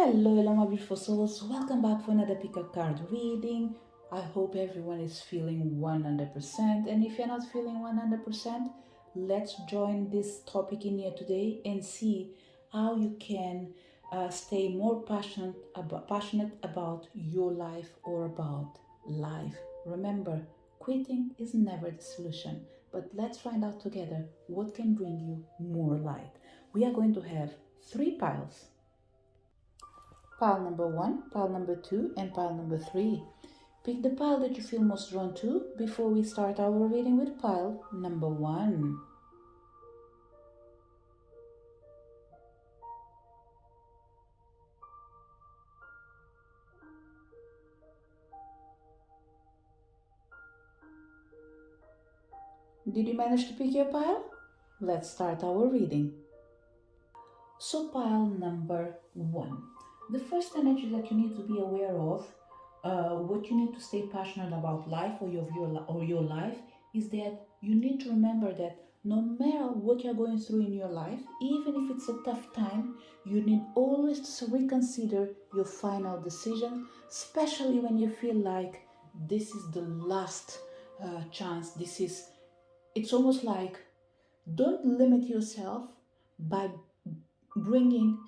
Hello, my beautiful souls. Welcome back for another pick-up card reading. I hope everyone is feeling 100%. And if you're not feeling 100%, let's join this topic in here today and see how you can stay more passionate about your life or about life. Remember, quitting is never the solution. But let's find out together what can bring you more light. We are going to have 3 piles. Pile number 1, pile number 2, and pile number 3. Pick the pile that you feel most drawn to before we start our reading with pile number 1. Did you manage to pick your pile? Let's start our reading. So pile number 1. The first energy that you need to be aware of, what you need to stay passionate about life or your life, is that you need to remember that no matter what you're going through in your life, even if it's a tough time, you need always to reconsider your final decision, especially when you feel like this is the last chance. It's almost like, don't limit yourself by bringing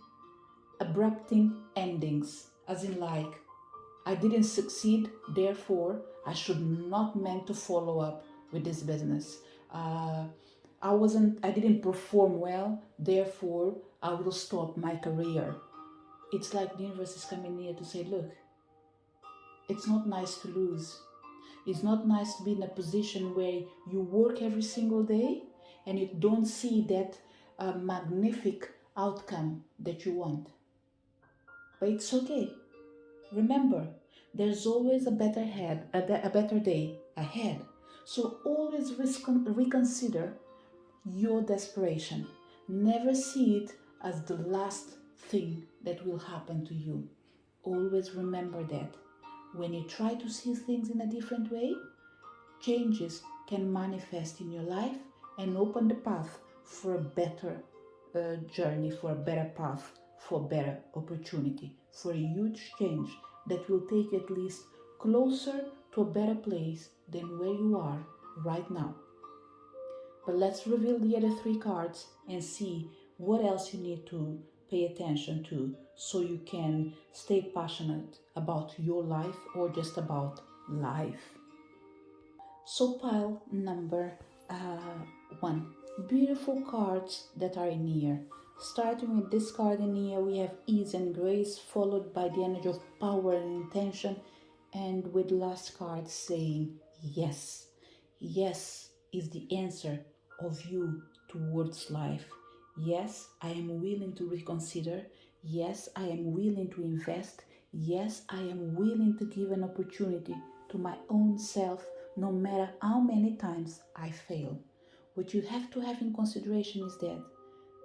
abrupting endings, as in like, I didn't succeed, therefore I should not meant to follow up with this business. I didn't perform well, therefore I will stop my career. It's like the universe is coming here to say, look, it's not nice to lose. It's not nice to be in a position where you work every single day and you don't see that magnific outcome that you want. But it's okay. Remember, there's always a better day ahead. So always reconsider your desperation. Never see it as the last thing that will happen to you. Always remember that when you try to see things in a different way, changes can manifest in your life and open the path for a better journey, for a better path, for better opportunity, for a huge change that will take you at least closer to a better place than where you are right now. But let's reveal the other 3 cards and see what else you need to pay attention to so you can stay passionate about your life or just about life. So pile number 1. Beautiful cards that are in here. Starting with this card in here, we have ease and grace, followed by the energy of power and intention, and with last card saying yes. Yes is the answer of you towards life. Yes, I am willing to reconsider. Yes, I am willing to invest. Yes, I am willing to give an opportunity to my own self, no matter how many times I fail. What you have to have in consideration is that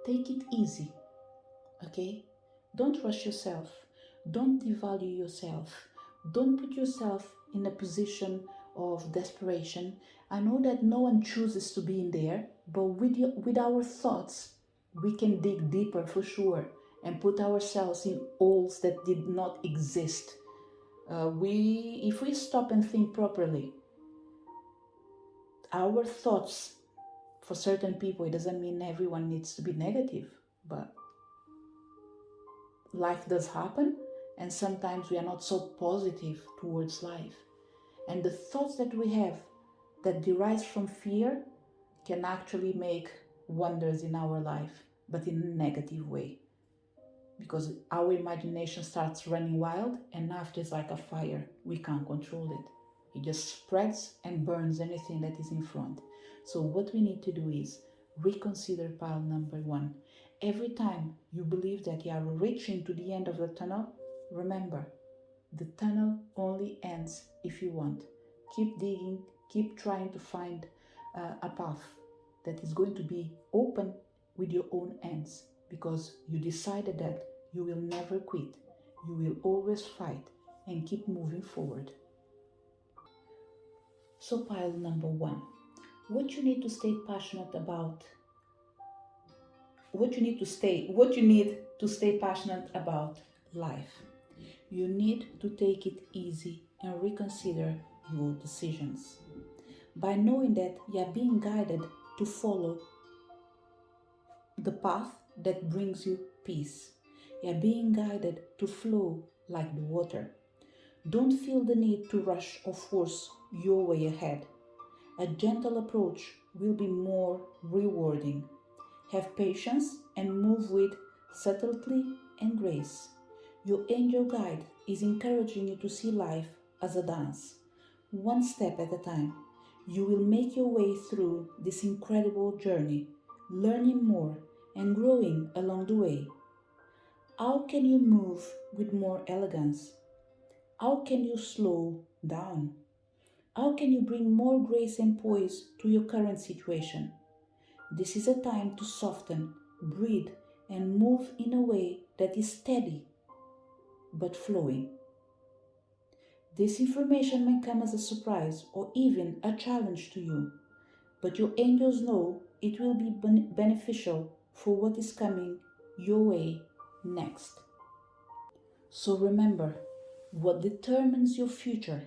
take it easy, okay? Don't rush yourself. Don't devalue yourself. Don't put yourself in a position of desperation. I know that no one chooses to be in there, but with our thoughts, we can dig deeper for sure and put ourselves in holes that did not exist. If we stop and think properly, our thoughts, for certain people, it doesn't mean everyone needs to be negative, but life does happen, and sometimes we are not so positive towards life. And the thoughts that we have that derives from fear can actually make wonders in our life, but in a negative way. Because our imagination starts running wild, and after it's like a fire. We can't control it. It just spreads and burns anything that is in front. So what we need to do is reconsider pile number 1. Every time you believe that you are reaching to the end of the tunnel, remember, the tunnel only ends if you want. Keep digging, keep trying to find a path that is going to be open with your own hands, because you decided that you will never quit. You will always fight and keep moving forward. So pile number 1. What you need to stay passionate about. What you need to stay passionate about life. You need to take it easy and reconsider your decisions. By knowing that you are being guided to follow the path that brings you peace. You are being guided to flow like the water. Don't feel the need to rush or force your way ahead. A gentle approach will be more rewarding. Have patience and move with subtlety and grace. Your angel guide is encouraging you to see life as a dance, one step at a time. You will make your way through this incredible journey, learning more and growing along the way. How can you move with more elegance? How can you slow down? How can you bring more grace and poise to your current situation? This is a time to soften, breathe, and move in a way that is steady but flowing. This information may come as a surprise or even a challenge to you, but your angels know it will be beneficial for what is coming your way next. So remember, what determines your future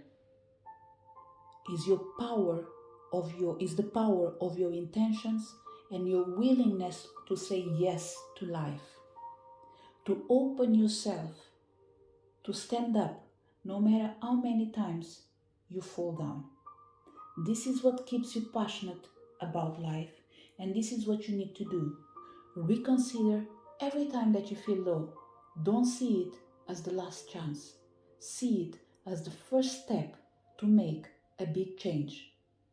is the power of your intentions and your willingness to say yes to life, to open yourself, to stand up no matter how many times you fall down. This is what keeps you passionate about life, and this is what you need to do. Reconsider every time that you feel low. Don't see it as the last chance. See it as the first step to make a big change,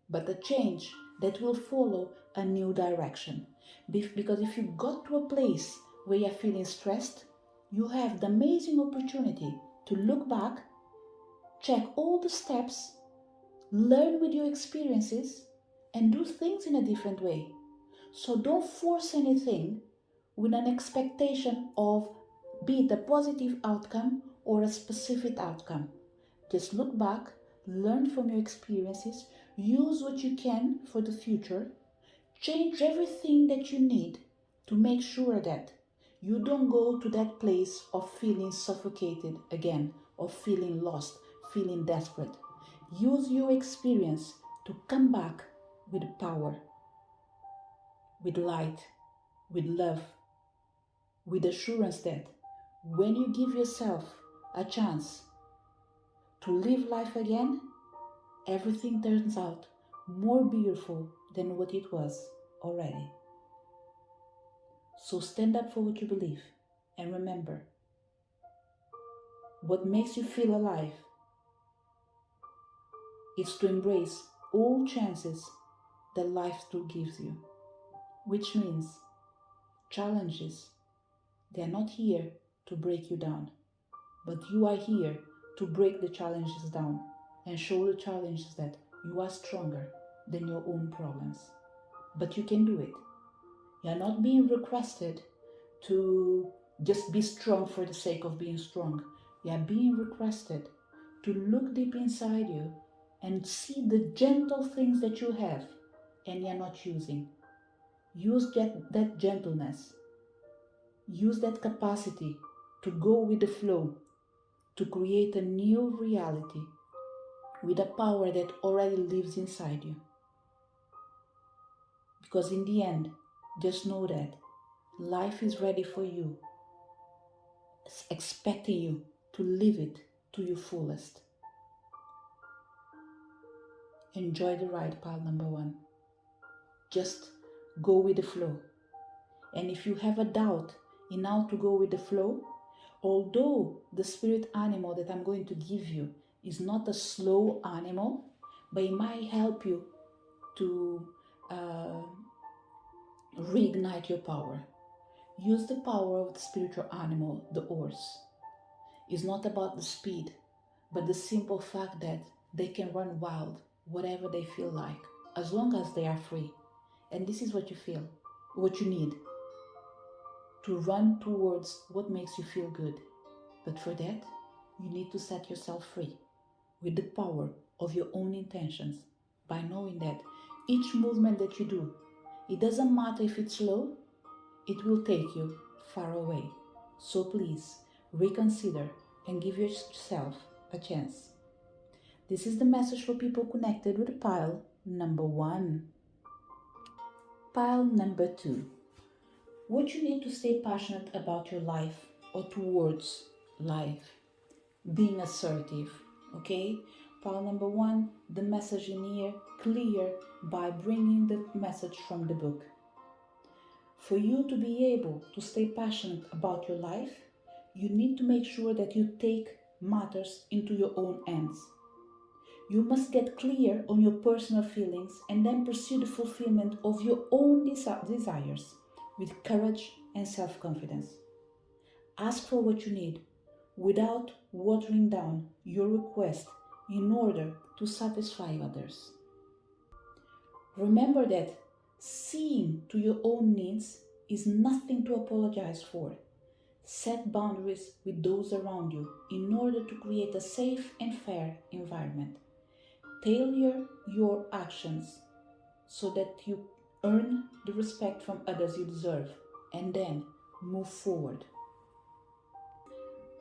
but a change that will follow a new direction. Because if you got to a place where you're feeling stressed, you have the amazing opportunity to look back, check all the steps, learn with your experiences, and do things in a different way. So don't force anything with an expectation of be it a positive outcome or a specific outcome. Just look back, learn from your experiences, use what you can for the future, change everything that you need to make sure that you don't go to that place of feeling suffocated again, of feeling lost, feeling desperate. Use your experience to come back with power, with light, with love, with assurance that when you give yourself a chance to live life again, everything turns out more beautiful than what it was already. So stand up for what you believe, and remember, what makes you feel alive is to embrace all chances that life still gives you, which means challenges. They are not here to break you down, but you are here to break the challenges down and show the challenges that you are stronger than your own problems. But you can do it. You are not being requested to just be strong for the sake of being strong. You are being requested to look deep inside you and see the gentle things that you have and you are not using. Use that gentleness. Use that capacity to go with the flow, to create a new reality with a power that already lives inside you. Because in the end, just know that life is ready for you, expecting you to live it to your fullest. Enjoy the ride, pal number one. Just go with the flow. And if you have a doubt in how to go with the flow, although the spirit animal that I'm going to give you is not a slow animal, but it might help you to reignite your power. Use the power of the spiritual animal, the horse. It's not about the speed, but the simple fact that they can run wild, whatever they feel like, as long as they are free. And this is what you feel, what you need, to run towards what makes you feel good. But for that, you need to set yourself free with the power of your own intentions, by knowing that each movement that you do, it doesn't matter if it's slow, it will take you far away. So please, reconsider, and give yourself a chance. This is the message for people connected with pile number 1. Pile number 2. What you need to stay passionate about your life or towards life. Being assertive, okay? Pile number 1, the message in here, clear by bringing the message from the book. For you to be able to stay passionate about your life, you need to make sure that you take matters into your own hands. You must get clear on your personal feelings and then pursue the fulfillment of your own desires with courage and self-confidence. Ask for what you need without watering down your request in order to satisfy others. Remember that seeing to your own needs is nothing to apologize for. Set boundaries with those around you in order to create a safe and fair environment. Tailor your actions so that you earn the respect from others you deserve, and then move forward.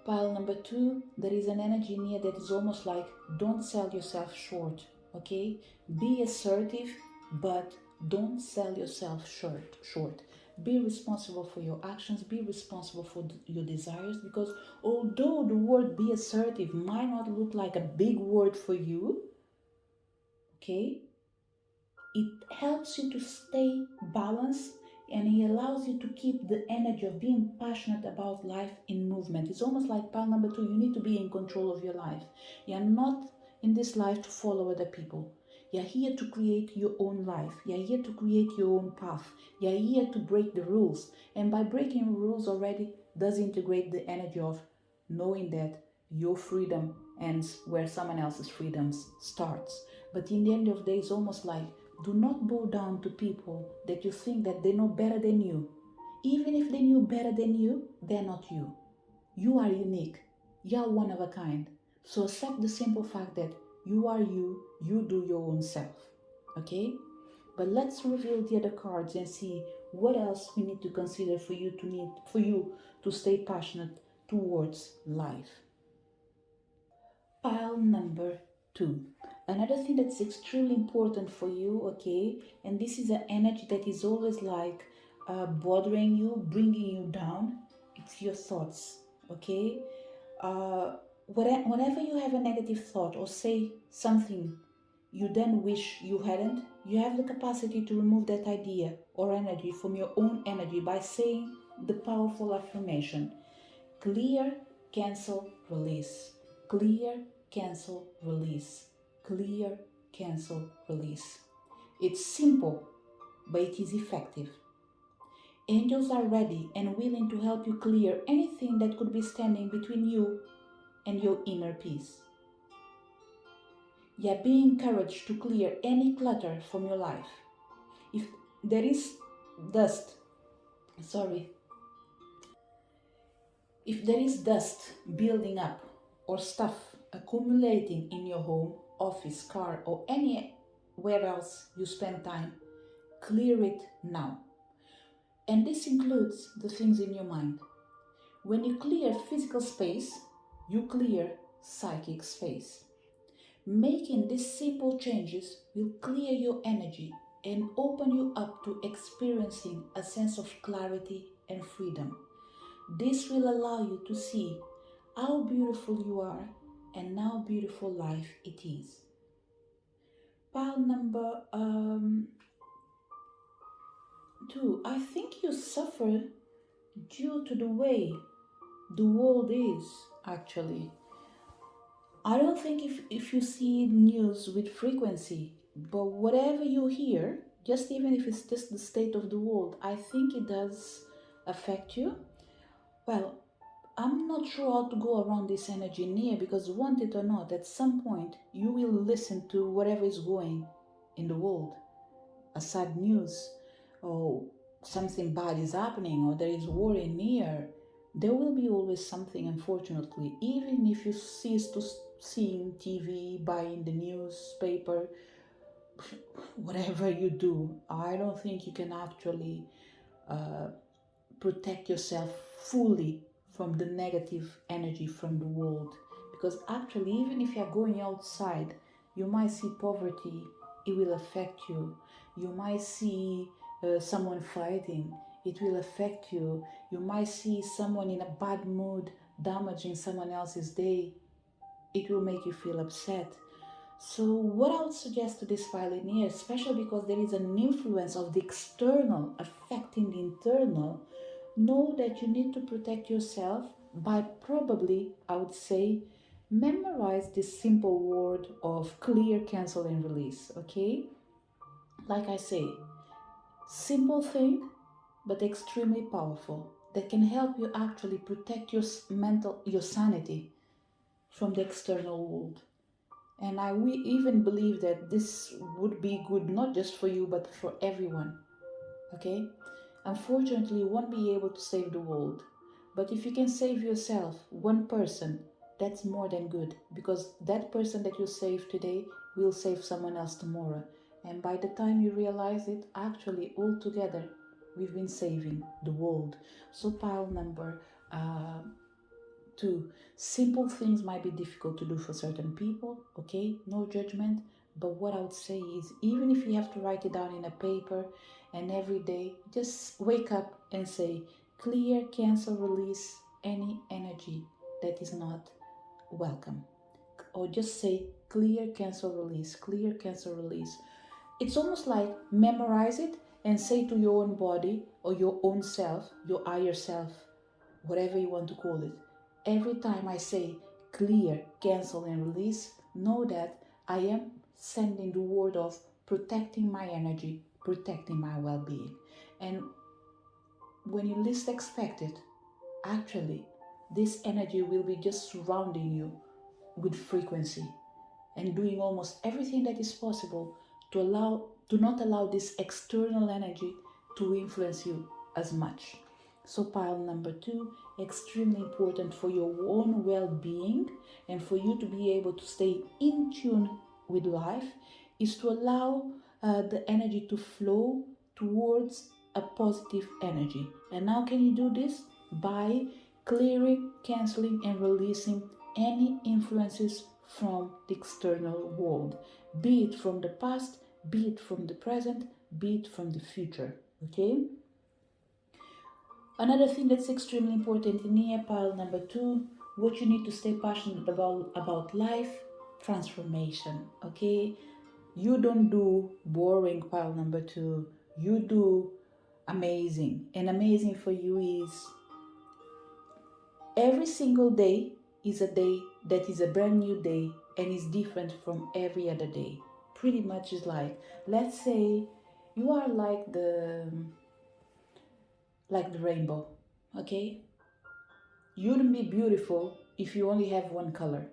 Pile number 2, there is an energy in here that is almost like don't sell yourself short, okay? Be assertive, but don't sell yourself short. Be responsible for your actions, be responsible for your desires, because although the word be assertive might not look like a big word for you, okay, it helps you to stay balanced, and it allows you to keep the energy of being passionate about life in movement. It's almost like pile number 2, you need to be in control of your life. You're not in this life to follow other people. You're here to create your own life. You're here to create your own path. You're here to break the rules. And by breaking rules already does integrate the energy of knowing that your freedom ends where someone else's freedoms starts. But in the end of the day, it's almost like do not bow down to people that you think that they know better than you. Even if they knew better than you, they're not you. You are unique. You are one of a kind. So accept the simple fact that you are you do your own self. Okay? But let's reveal the other cards and see what else we need to consider for you to stay passionate towards life. Pile number 2. Another thing that's extremely important for you, okay, and this is an energy that is always like bothering you, bringing you down, it's your thoughts, okay? Whenever you have a negative thought or say something you then wish you hadn't, you have the capacity to remove that idea or energy from your own energy by saying the powerful affirmation: clear, cancel, release. Clear, cancel, release. Clear, cancel, release. It's simple, but it is effective. Angels are ready and willing to help you clear anything that could be standing between you and your inner peace. You are being encouraged to clear any clutter from your life. If there is dust, if there is dust building up or stuff accumulating in your home, office, car, or anywhere else you spend time, clear it now. And this includes the things in your mind. When you clear physical space, you clear psychic space. Making these simple changes will clear your energy and open you up to experiencing a sense of clarity and freedom. This will allow you to see how beautiful you are and how beautiful life it is. Pile number 2. I think you suffer due to the way the world is, actually. I don't think if you see news with frequency, but whatever you hear, just even if it's just the state of the world, I think it does affect you. Well, I'm not sure how to go around this energy near, because want it or not, at some point you will listen to whatever is going in the world. A sad news, or something bad is happening, or there is war in near. There will be always something, unfortunately, even if you cease to seeing TV, buying the newspaper, whatever you do. I don't think you can actually protect yourself fully from the negative energy from the world. Because actually, even if you're going outside, you might see poverty, it will affect you. You might see someone fighting, it will affect you. You might see someone in a bad mood damaging someone else's day, it will make you feel upset. So, what I would suggest to this pioneer, especially because there is an influence of the external affecting the internal, know that you need to protect yourself by probably, I would say, memorize this simple word of clear, cancel, and release. Okay? Like I say, simple thing, but extremely powerful that can help you actually protect your sanity from the external world. And we even believe that this would be good not just for you but for everyone. Okay? Unfortunately, you won't be able to save the world. But if you can save yourself, one person, that's more than good. Because that person that you save today will save someone else tomorrow. And by the time you realize it, actually, all together, we've been saving the world. So, pile number 2, simple things might be difficult to do for certain people, okay? No judgment. But what I would say is, even if you have to write it down in a paper and every day, just wake up and say, clear, cancel, release any energy that is not welcome. Or just say, clear, cancel, release, clear, cancel, release. It's almost like memorize it and say to your own body or your own self, your higher self, whatever you want to call it. Every time I say clear, cancel, and release, know that I am sending the word of protecting my energy, protecting my well being. And when you least expect it, actually, this energy will be just surrounding you with frequency and doing almost everything that is possible to not allow this external energy to influence you as much. So pile number 2, extremely important for your own well-being and for you to be able to stay in tune with life, is to allow the energy to flow towards a positive energy. And how can you do this? By clearing, canceling, and releasing any influences from the external world, be it from the past, be it from the present, be it from the future. Okay? Another thing that's extremely important in here, pile number 2, what you need to stay passionate about life, transformation. Okay? You don't do boring, pile number 2. You do amazing. And amazing for you is every single day is a day that is a brand new day and is different from every other day. Pretty much is like, let's say you are like the rainbow, okay? You wouldn't be beautiful if you only have one color.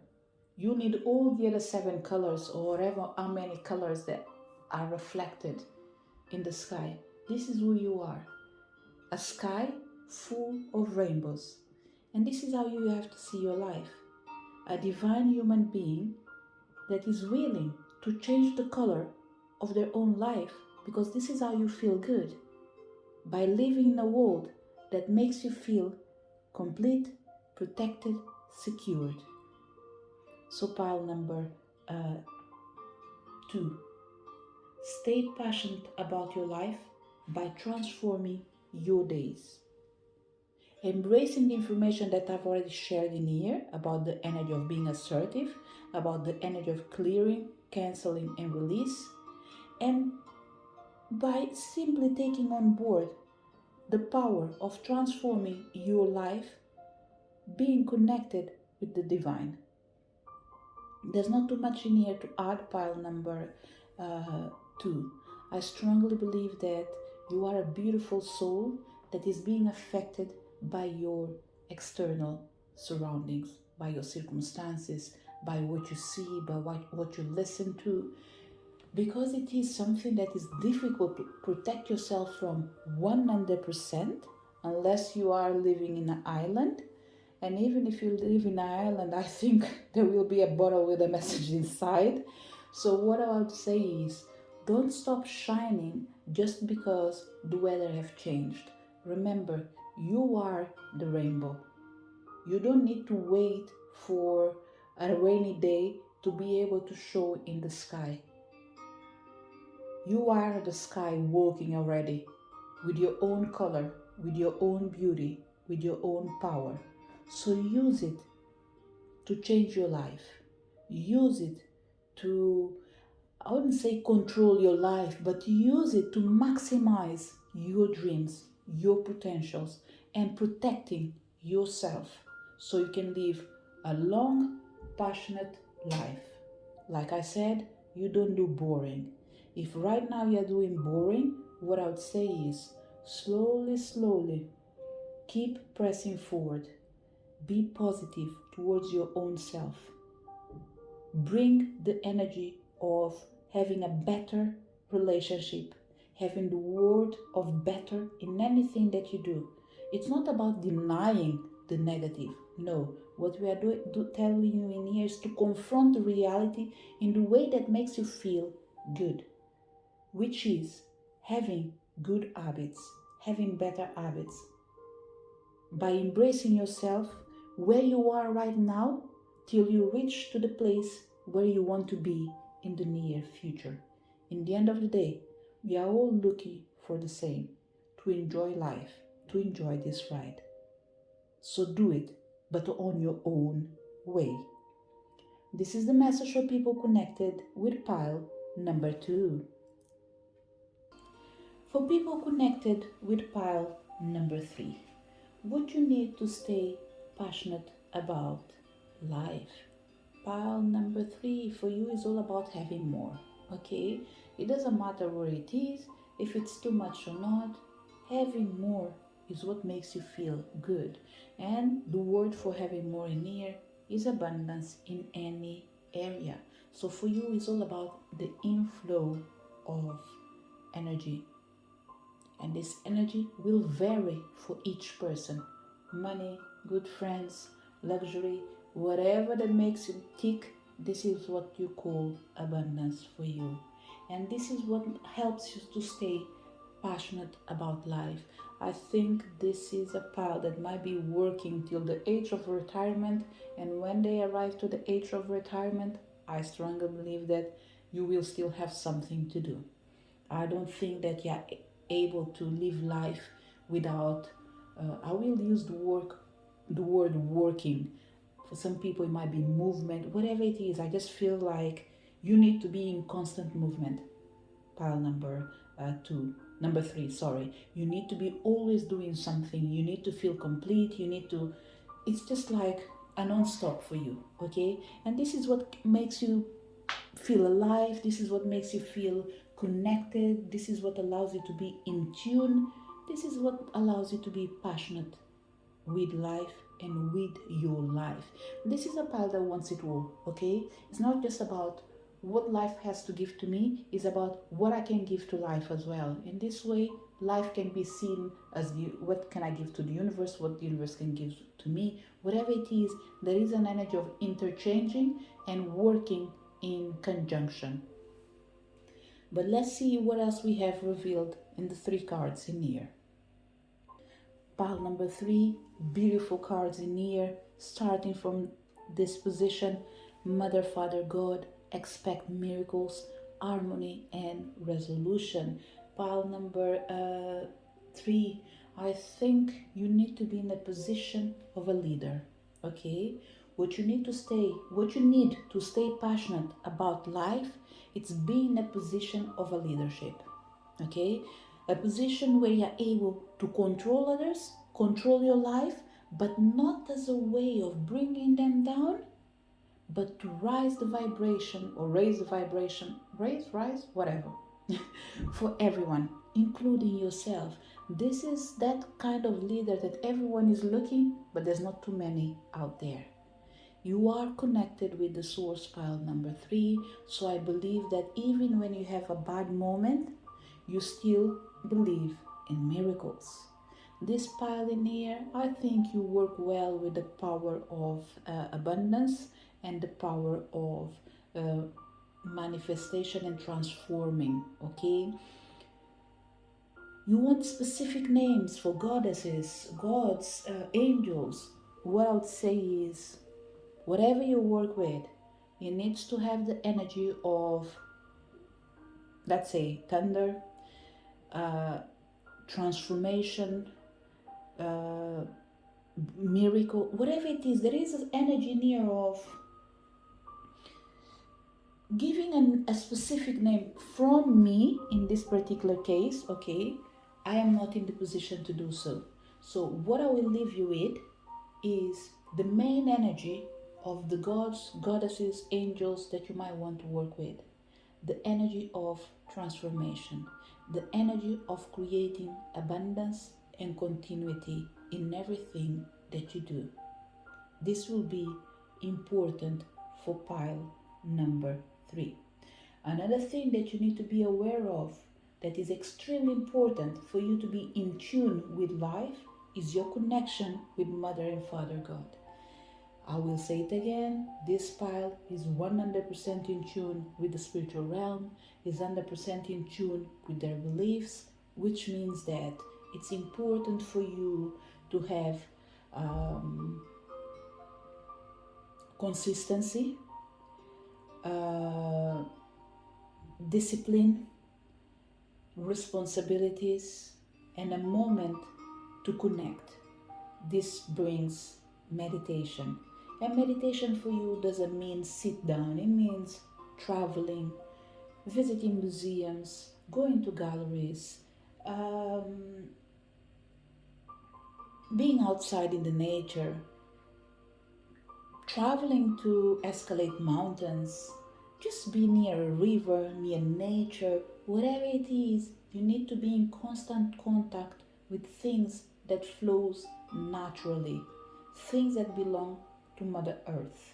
You need all the other 7 colors or whatever how many colors that are reflected in the sky. This is who you are. A sky full of rainbows. And this is how you have to see your life. A divine human being that is willing to change the color of their own life because this is how you feel good. By living in a world that makes you feel complete, protected, secured. So pile number 2. Stay passionate about your life by transforming your days. Embracing the information that I've already shared in here about the energy of being assertive, about the energy of clearing, canceling, and release, and by simply taking on board the power of transforming your life, being connected with the divine. There's not too much in here to add, pile number 2. I strongly believe that you are a beautiful soul that is being affected by your external surroundings, by your circumstances, by what you see, by what you listen to. Because it is something that is difficult to protect yourself from 100% unless you are living in an island. And even if you live in an island, I think there will be a bottle with a message inside. So what I want to say is, don't stop shining just because the weather have changed. Remember, you are the rainbow. You don't need to wait for a rainy day to be able to show in the sky. You are the sky walking already with your own color, with your own beauty, with your own power. So use it to change your life. Use it to, I wouldn't say control your life, but use it to maximize your dreams, your potentials, and protecting yourself so you can live a long, passionate life. Like I said, you don't do boring. If right now you're doing boring, what I would say is slowly, slowly keep pressing forward. Be positive towards your own self. Bring the energy of having a better relationship, having the word of better in anything that you do. It's not about denying the negative. No, what we are telling you in here is to confront the reality in the way that makes you feel good, which is having good habits, having better habits. By embracing yourself where you are right now till you reach to the place where you want to be in the near future. In the end of the day, we are all looking for the same, to enjoy life, to enjoy this ride. So do it, but on your own way. This is the message for people connected with pile number 2. For people connected with pile number 3, what you need to stay passionate about life. Pile number 3 for you is all about having more. Okay, it doesn't matter where it is, if it's too much or not. Having more is what makes you feel good, and the word for having more in here is abundance in any area. So for you, it's all about the inflow of energy, and this energy will vary for each person. Money, good friends, luxury, whatever that makes you tick, this is what you call abundance for you. And this is what helps you to stay passionate about life. I think this is a pile that might be working till the age of retirement, and when they arrive to the age of retirement, I strongly believe that you will still have something to do. I don't think that you're able to live life without, I will use the word working. For some people, it might be movement, whatever it is. I just feel like you need to be in constant movement. Pile number 3, sorry. You need to be always doing something. You need to feel complete. It's just like a non-stop for you, okay? And this is what makes you feel alive. This is what makes you feel connected. This is what allows you to be in tune. This is what allows you to be passionate with life and with your life. This is a pile that wants it all, okay? It's not just about what life has to give to me, it's about what I can give to life as well. In this way, life can be seen as what can I give to the universe, what the universe can give to me. Whatever it is, there is an energy of interchanging and working in conjunction. But let's see what else we have revealed in the 3 cards in here. Pile number 3, beautiful cards in here, starting from this position. Mother, Father, God, expect miracles, harmony, and resolution. Pile number 3, I think you need to be in a position of a leader, okay? What you need to stay passionate about life, it's being in a position of a leadership, okay? A position where you're able to control others, control your life, but not as a way of bringing them down, but to raise the vibration, whatever, for everyone, including yourself. This is that kind of leader that everyone is looking, but there's not too many out there. You are connected with the source, pile number 3, so I believe that even when you have a bad moment, you still believe in miracles. This pile in here, I think you work well with the power of abundance and the power of manifestation and transforming, okay? You want specific names for goddesses, gods, angels, what I would say is, whatever you work with, it needs to have the energy of, let's say, thunder, uh, transformation, uh, miracle, whatever it is. There is an energy near of giving a specific name from me in this particular case. Okay, I am not in the position to do so. So what I will leave you with is the main energy of the gods, goddesses, angels that you might want to work with. The energy of transformation, the energy of creating abundance and continuity in everything that you do. This will be important for pile number 3. Another thing that you need to be aware of that is extremely important for you to be in tune with life is your connection with Mother and Father God. I will say it again, this pile is 100% in tune with the spiritual realm, is 100% in tune with their beliefs, which means that it's important for you to have consistency, discipline, responsibilities, and a moment to connect. This brings meditation. And meditation for you doesn't mean sit down, it means traveling, visiting museums, going to galleries, being outside in the nature, traveling to escalate mountains, just be near a river, near nature, whatever it is. You need to be in constant contact with things that flows naturally, things that belong to Mother Earth.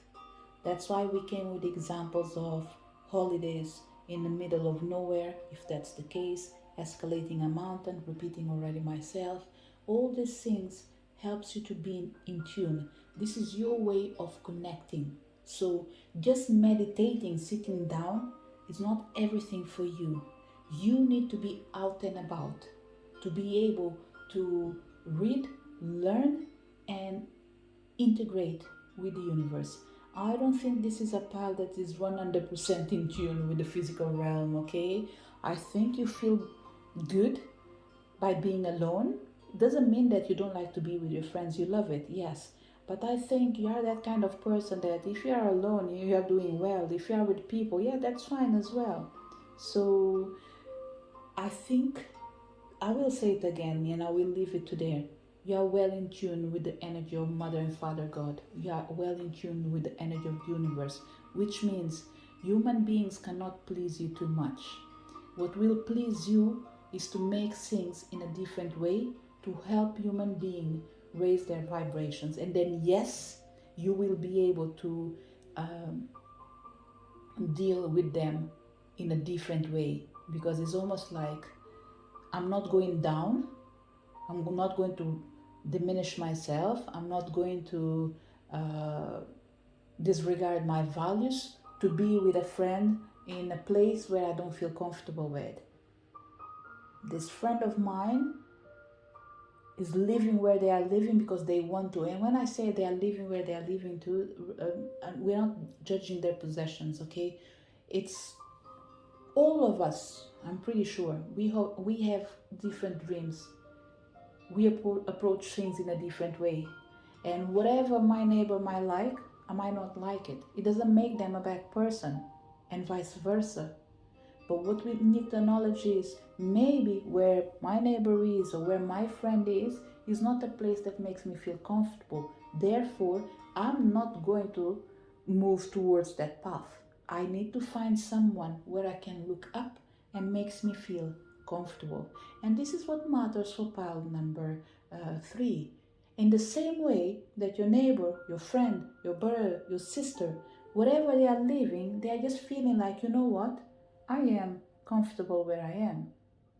That's why we came with examples of holidays in the middle of nowhere, if that's the case, escalating a mountain, repeating already myself. All these things helps you to be in tune. This is your way of connecting. So just meditating, sitting down is not everything for you. You need to be out and about to be able to read, learn, and integrate with the universe. I don't think this is a pile that is 100% in tune with the physical realm, okay? I think you feel good by being alone. It doesn't mean that you don't like to be with your friends. You love it, yes. But I think you are that kind of person that if you are alone, you are doing well. If you are with people, yeah, that's fine as well. So I think I will say it again and I will leave it to there. You are well in tune with the energy of Mother and Father God. You are well in tune with the energy of the universe, which means human beings cannot please you too much. What will please you is to make things in a different way to help human beings raise their vibrations. And then, yes, you will be able to deal with them in a different way, because it's almost like I'm not going down, I'm not going to diminish myself, I'm not going to disregard my values to be with a friend in a place where I don't feel comfortable with. This friend of mine is living where they are living because they want to. And when I say they are living where they are living to, we're not judging their possessions, okay? It's all of us, I'm pretty sure, we have different dreams. We approach things in a different way. And whatever my neighbor might like, I might not like it. It doesn't make them a bad person, and vice versa. But what we need to acknowledge is maybe where my neighbor is or where my friend is not a place that makes me feel comfortable. Therefore, I'm not going to move towards that path. I need to find someone where I can look up and makes me feel comfortable. And this is what matters for pile number 3. In the same way that your neighbor, your friend, your brother, your sister, wherever they are living, they are just feeling like, you know what? I am comfortable where I am.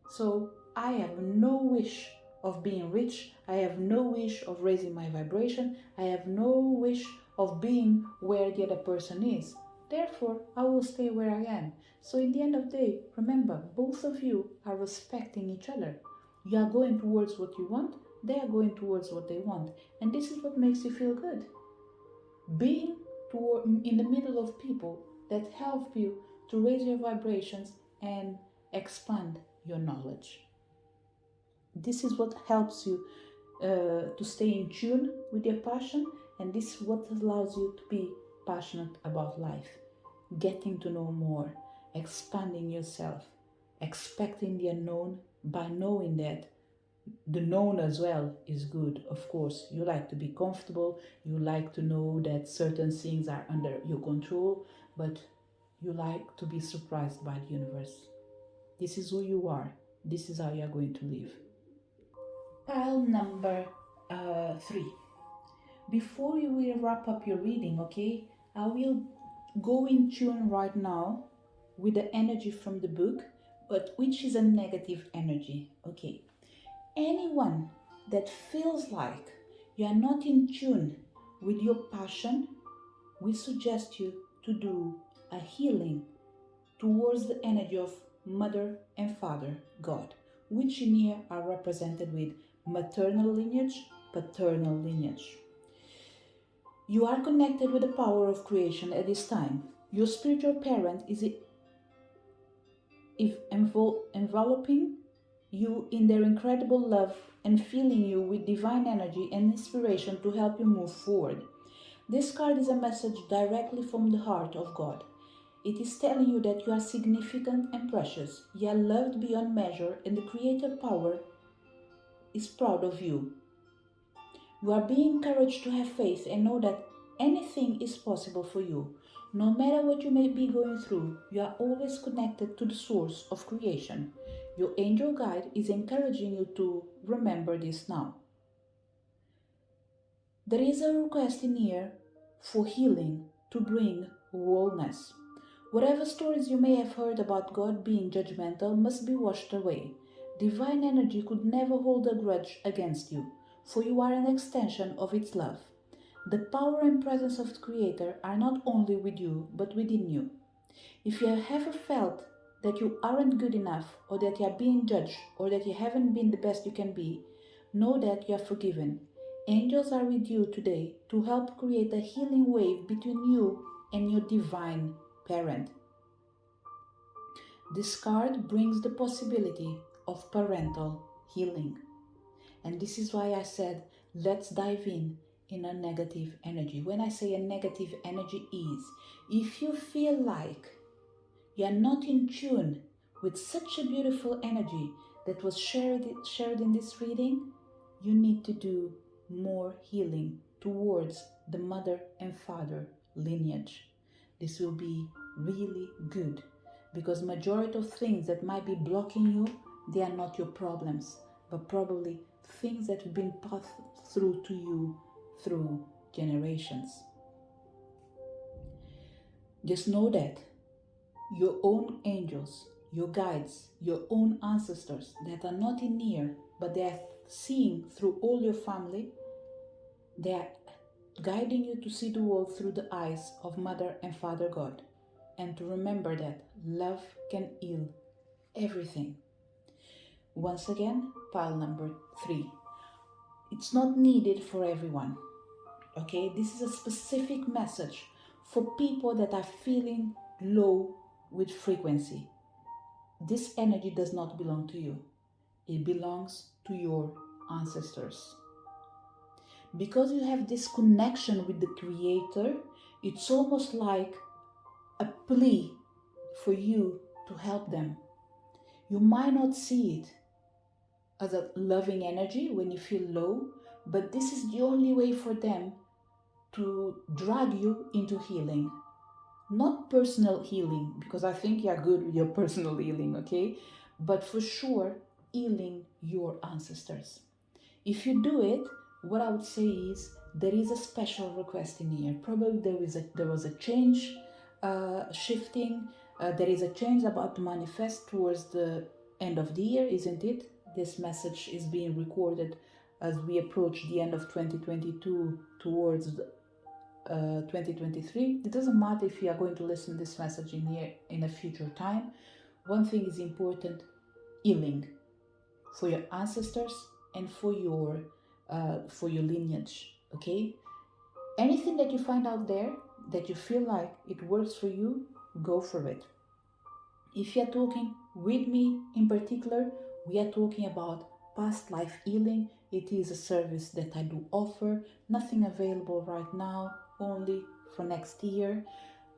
So I have no wish of being rich. I have no wish of raising my vibration. I have no wish of being where the other person is. Therefore, I will stay where I am. So in the end of the day, remember, both of you are respecting each other. You are going towards what you want. they are going towards what they want. And this is what makes you feel good. Being in the middle of people that help you to raise your vibrations and expand your knowledge. This is what helps you to stay in tune with your passion, and this is what allows you to be passionate about life, getting to know more, expanding yourself, expecting the unknown by knowing that the known as well is good. Of course, you like to be comfortable, you like to know that certain things are under your control, but you like to be surprised by the universe. This is who you are. This is how you are going to live. Pile number 3. Before we will wrap up your reading, okay, I will go in tune right now with the energy from the book, but which is a negative energy, okay? Anyone that feels like you are not in tune with your passion, we suggest you to do a healing towards the energy of Mother and Father God, which in here are represented with maternal lineage, paternal lineage. You are connected with the power of creation at this time. Your spiritual parent is enveloping you in their incredible love and filling you with divine energy and inspiration to help you move forward. This card is a message directly from the heart of God. It is telling you that you are significant and precious. You are loved beyond measure, and the Creator power is proud of you. You are being encouraged to have faith and know that anything is possible for you. No matter what you may be going through, you are always connected to the source of creation. Your angel guide is encouraging you to remember this now. There is a request in here for healing to bring wholeness. Whatever stories you may have heard about God being judgmental must be washed away. Divine energy could never hold a grudge against you, for you are an extension of its love. The power and presence of the Creator are not only with you, but within you. If you have ever felt that you aren't good enough, or that you are being judged, or that you haven't been the best you can be, know that you are forgiven. Angels are with you today to help create a healing wave between you and your divine parent. This card brings the possibility of parental healing. And this is why I said, let's dive in a negative energy. When I say a negative energy is, if you feel like you are not in tune with such a beautiful energy that was shared in this reading, you need to do more healing towards the mother and father lineage. This will be really good, because majority of things that might be blocking you, they are not your problems, but probably things that have been passed through to you through generations. Just know that your own angels, your guides, your own ancestors that are not in here, but they are seeing through all your family, they are guiding you to see the world through the eyes of Mother and Father God, and to remember that love can heal everything. Once again, pile number 3. It's not needed for everyone. Okay, this is a specific message for people that are feeling low with frequency. This energy does not belong to you. It belongs to your ancestors. Because you have this connection with the Creator, it's almost like a plea for you to help them. You might not see it as a loving energy when you feel low, but this is the only way for them to drag you into healing. Not personal healing, because I think you're good with your personal healing, okay? But for sure, healing your ancestors. If you do it, what I would say is there is a special request in here. Probably there was a change, shifting. There is a change about to manifest towards the end of the year, isn't it? This message is being recorded as we approach the end of 2022 towards 2023. It doesn't matter if you are going to listen to this message in here in a future time. One thing is important: healing for your ancestors and for your lineage. Okay, anything that you find out there that you feel like it works for you, go for it. If you are talking with me in particular, we are talking about past life healing. It is a service that I do offer, nothing available right now, only for next year.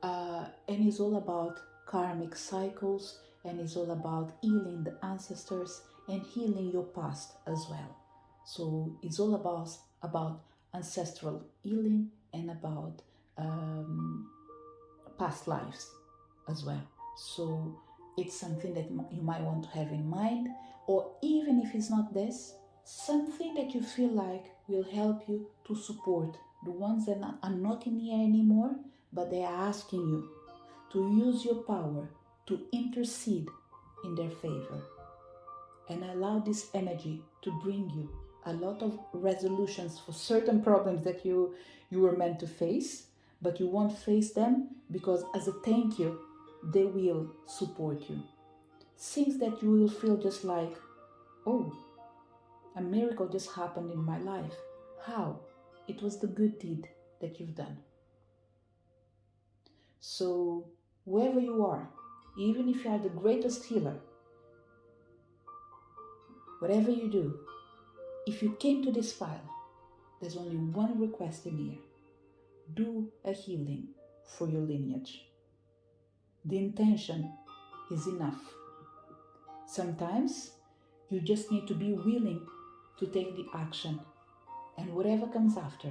And it's all about karmic cycles, and it's all about healing the ancestors and healing your past as well. So it's all about ancestral healing and about past lives as well. So it's something that you might want to have in mind, or even if it's not this, something that you feel like will help you to support the ones that are not in here anymore, but they are asking you to use your power to intercede in their favor and allow this energy to bring you a lot of resolutions for certain problems that you were meant to face, but you won't face them because as a thank you, they will support you. Things that you will feel just like, oh, a miracle just happened in my life. How? It was the good deed that you've done. So, wherever you are, even if you are the greatest healer, whatever you do, if you came to this file, there's only one request in here. Do a healing for your lineage. The intention is enough. Sometimes you just need to be willing to take the action, and whatever comes after,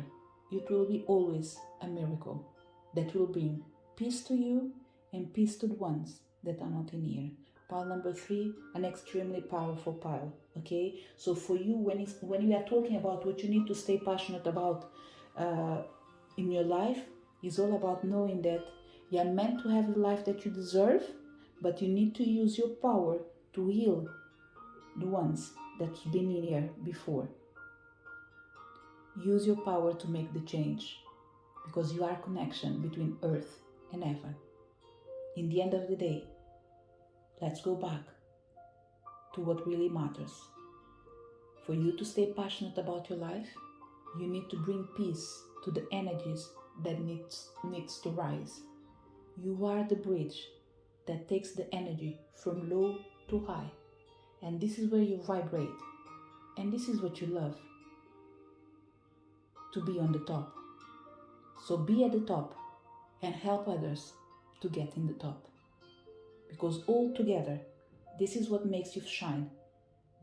it will be always a miracle that will bring peace to you and peace to the ones that are not in here. Pile number 3, an extremely powerful pile. Okay, so for you, when you are talking about what you need to stay passionate about in your life, is all about knowing that you are meant to have the life that you deserve, but you need to use your power to heal the ones that's been in here before. Use your power to make the change, because you are connection between earth and heaven. In the end of the day, let's go back to what really matters. For you to stay passionate about your life, you need to bring peace to the energies that needs to rise. You are the bridge that takes the energy from low to high, and this is where you vibrate, and this is what you love, to be on the top. So be at the top and help others to get in the top, because all together, this is what makes you shine.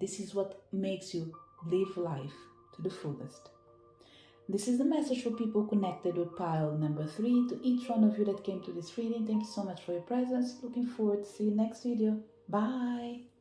This is what makes you live life to the fullest. This is the message for people connected with pile number 3. To each one of you that came to this reading, thank you so much for your presence. Looking forward to see you next video. Bye.